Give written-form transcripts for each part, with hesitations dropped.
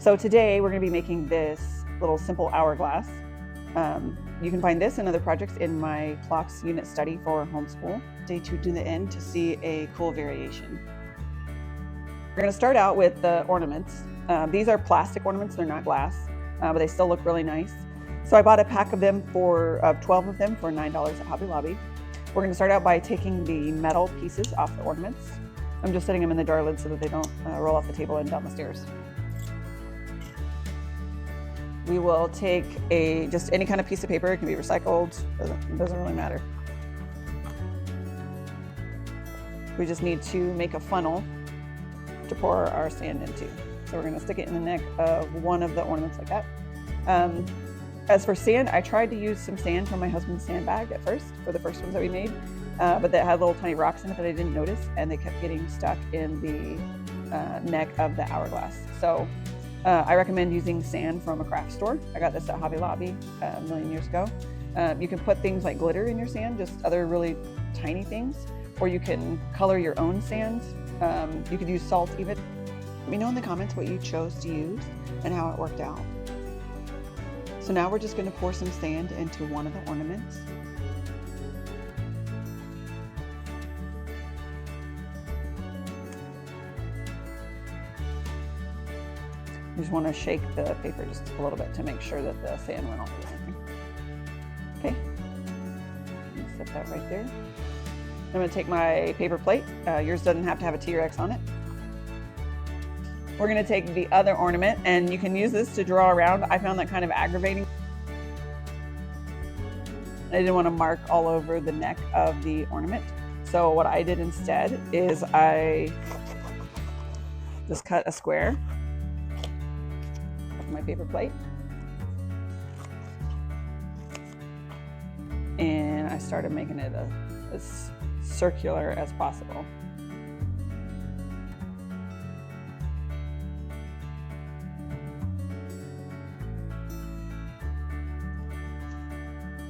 So today we're going to be making this little simple hourglass. You can find this and other projects in my CLOCKS unit study for homeschool. Stay tuned to the end to see a cool variation. We're going to start out with the ornaments. These are plastic ornaments, they're not glass, but they still look really nice. So I bought a pack of them for 12 of them for $9 at Hobby Lobby. We're going to start out by taking the metal pieces off the ornaments. I'm just setting them in the jar lid so that they don't roll off the table and down the stairs. We will take just any kind of piece of paper. It can be recycled, it doesn't really matter. We just need to make a funnel to pour our sand into. So we're going to stick it in the neck of one of the ornaments like that. As for sand, I tried to use some sand from my husband's sandbag at first for the first ones that we made, but that had little tiny rocks in it that I didn't notice, and they kept getting stuck in the neck of the hourglass. So I recommend using sand from a craft store. I got this at Hobby Lobby a million years ago. You can put things like glitter in your sand, just other really tiny things, or you can color your own sand. You could use salt even. Let me know in the comments what you chose to use and how it worked out. So now we're just going to pour some sand into one of the ornaments. You just want to shake the paper just a little bit to make sure that the sand went all the way. Okay, set that right there. I'm going to take my paper plate. Yours doesn't have to have a T-Rex on it. We're going to take the other ornament, and you can use this to draw around. I found that kind of aggravating. I didn't want to mark all over the neck of the ornament. So what I did instead is I just cut a square my paper plate, and I started making it as circular as possible.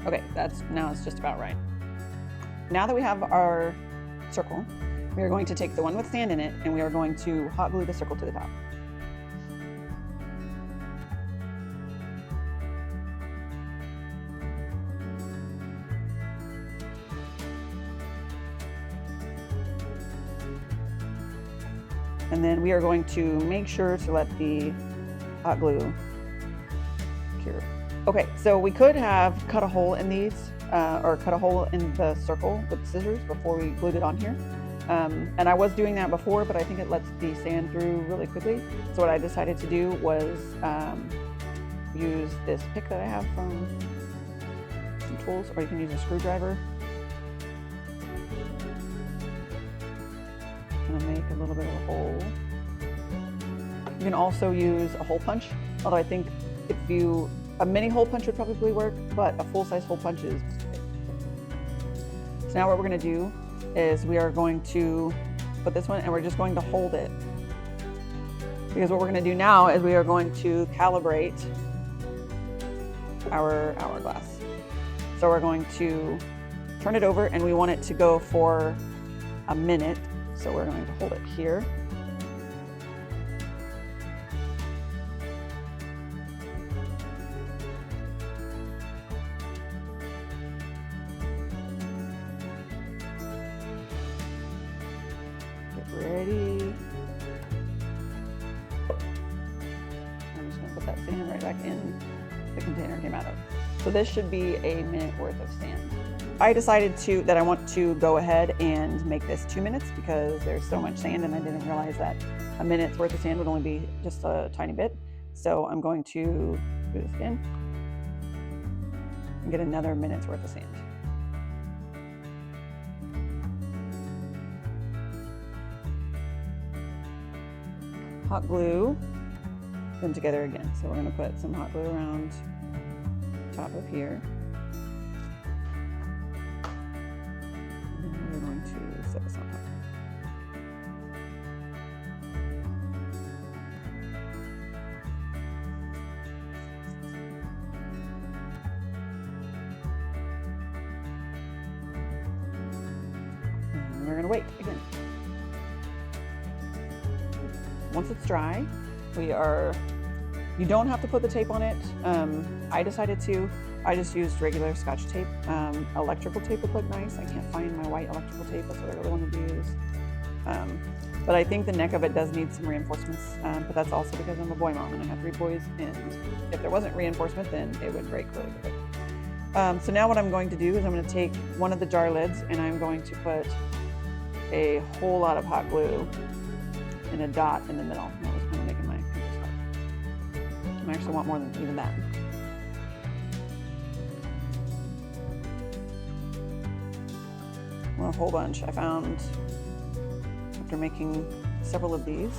Okay, now it's just about right. Now that we have our circle, we are going to take the one with sand in it, and we are going to hot glue the circle to the top. And then we are going to make sure to let the hot glue cure. Okay, so we could have cut a hole in these, or cut a hole in the circle with scissors before we glued it on here. And I was doing that before, but I think it lets the sand through really quickly. So what I decided to do was use this pick that I have from some tools, or you can use a screwdriver. Make a little bit of a hole. You can also use a hole punch, although I think a mini hole punch would probably work, but a full-size hole punch is big. So now what we're going to do is we are going to put this one, and we're just going to hold it, because what we're going to do now is we are going to calibrate our hourglass. So we're going to turn it over, and we want it to go for a minute. So we're going to hold it here. Get ready. I'm just going to put that sand right back in the container it came out of. So this should be a minute worth of sand. I decided that I want to go ahead and make this 2 minutes because there's so much sand, and I didn't realize that a minute's worth of sand would only be just a tiny bit. So I'm going to do this again and get another minute's worth of sand. Hot glue them together again. So we're going to put some hot glue around the top of here. We're going to set this on top. And we're going to wait again. Once it's dry, we are You don't have to put the tape on it. I decided to. I just used regular Scotch tape. Electrical tape would look nice. I can't find my white electrical tape. That's what I really wanted to use. But I think the neck of it does need some reinforcements. But that's also because I'm a boy mom and I have 3 boys. And if there wasn't reinforcement, then it would break really quick. So now what I'm going to do is I'm going to take one of the jar lids and I'm going to put a whole lot of hot glue in a dot in the middle. That was kind of making my fingers hot. I actually want more than even that. Well, a whole bunch. I found after making several of these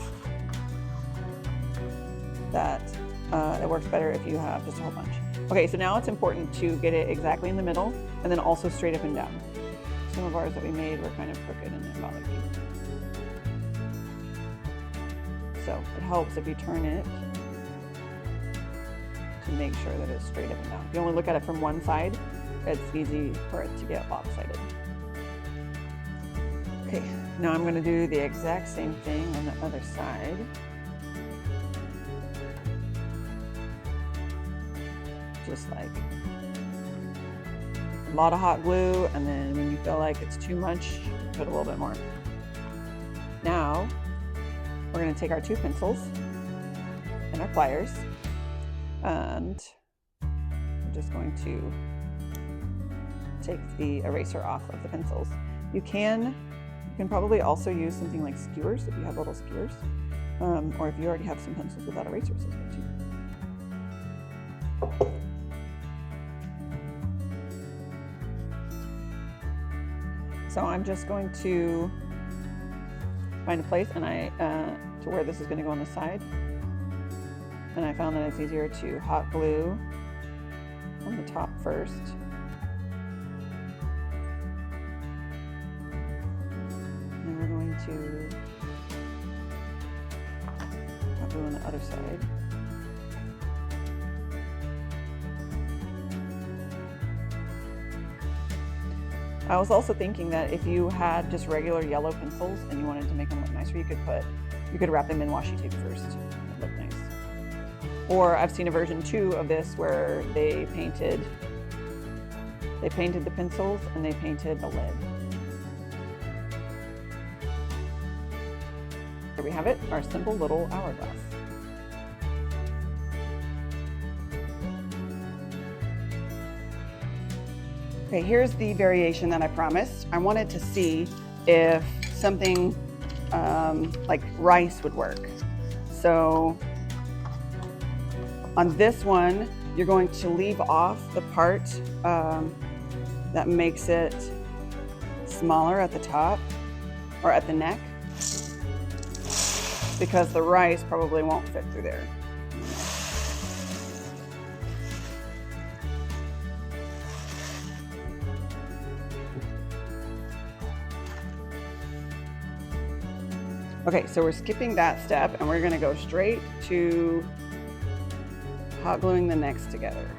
that it works better if you have just a whole bunch. Okay, so now it's important to get it exactly in the middle and then also straight up and down. Some of ours that we made were kind of crooked and it bothered me. So it helps if you turn it to make sure that it's straight up and down. If you only look at it from one side, it's easy for it to get lopsided. Okay, now I'm going to do the exact same thing on the other side. Just like a lot of hot glue, and then when you feel like it's too much, put a little bit more. Now we're going to take our 2 pencils and our pliers, and I'm just going to take the eraser off of the pencils. You can probably also use something like skewers if you have little skewers, or if you already have some pencils without erasers, that's good too. So I'm just going to find a place and to where this is going to go on the side. And I found that it's easier to hot glue on the top first. And then we're going to hot glue on the other side. I was also thinking that if you had just regular yellow pencils and you wanted to make them look nicer, you could wrap them in washi tape first. It'd look nice. Or I've seen a version 2 of this where they painted the pencils and they painted the lid. There we have it, our simple little hourglass. Okay, here's the variation that I promised. I wanted to see if something like rice would work. So on this one, you're going to leave off the part that makes it smaller at the top or at the neck, because the rice probably won't fit through there. Okay, so we're skipping that step and we're gonna go straight to hot gluing the necks together.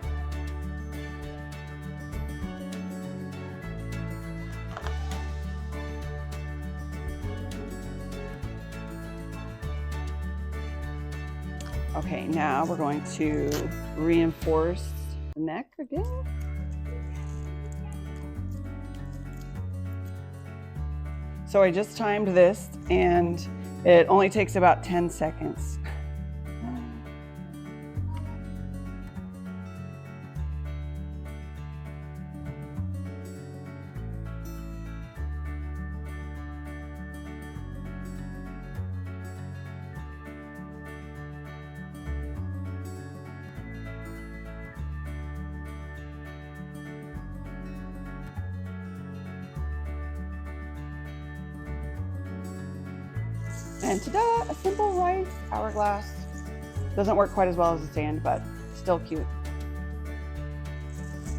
Okay, now we're going to reinforce the neck again. So I just timed this and it only takes about 10 seconds. And ta-da, a simple rice hourglass. Doesn't work quite as well as the sand, but still cute.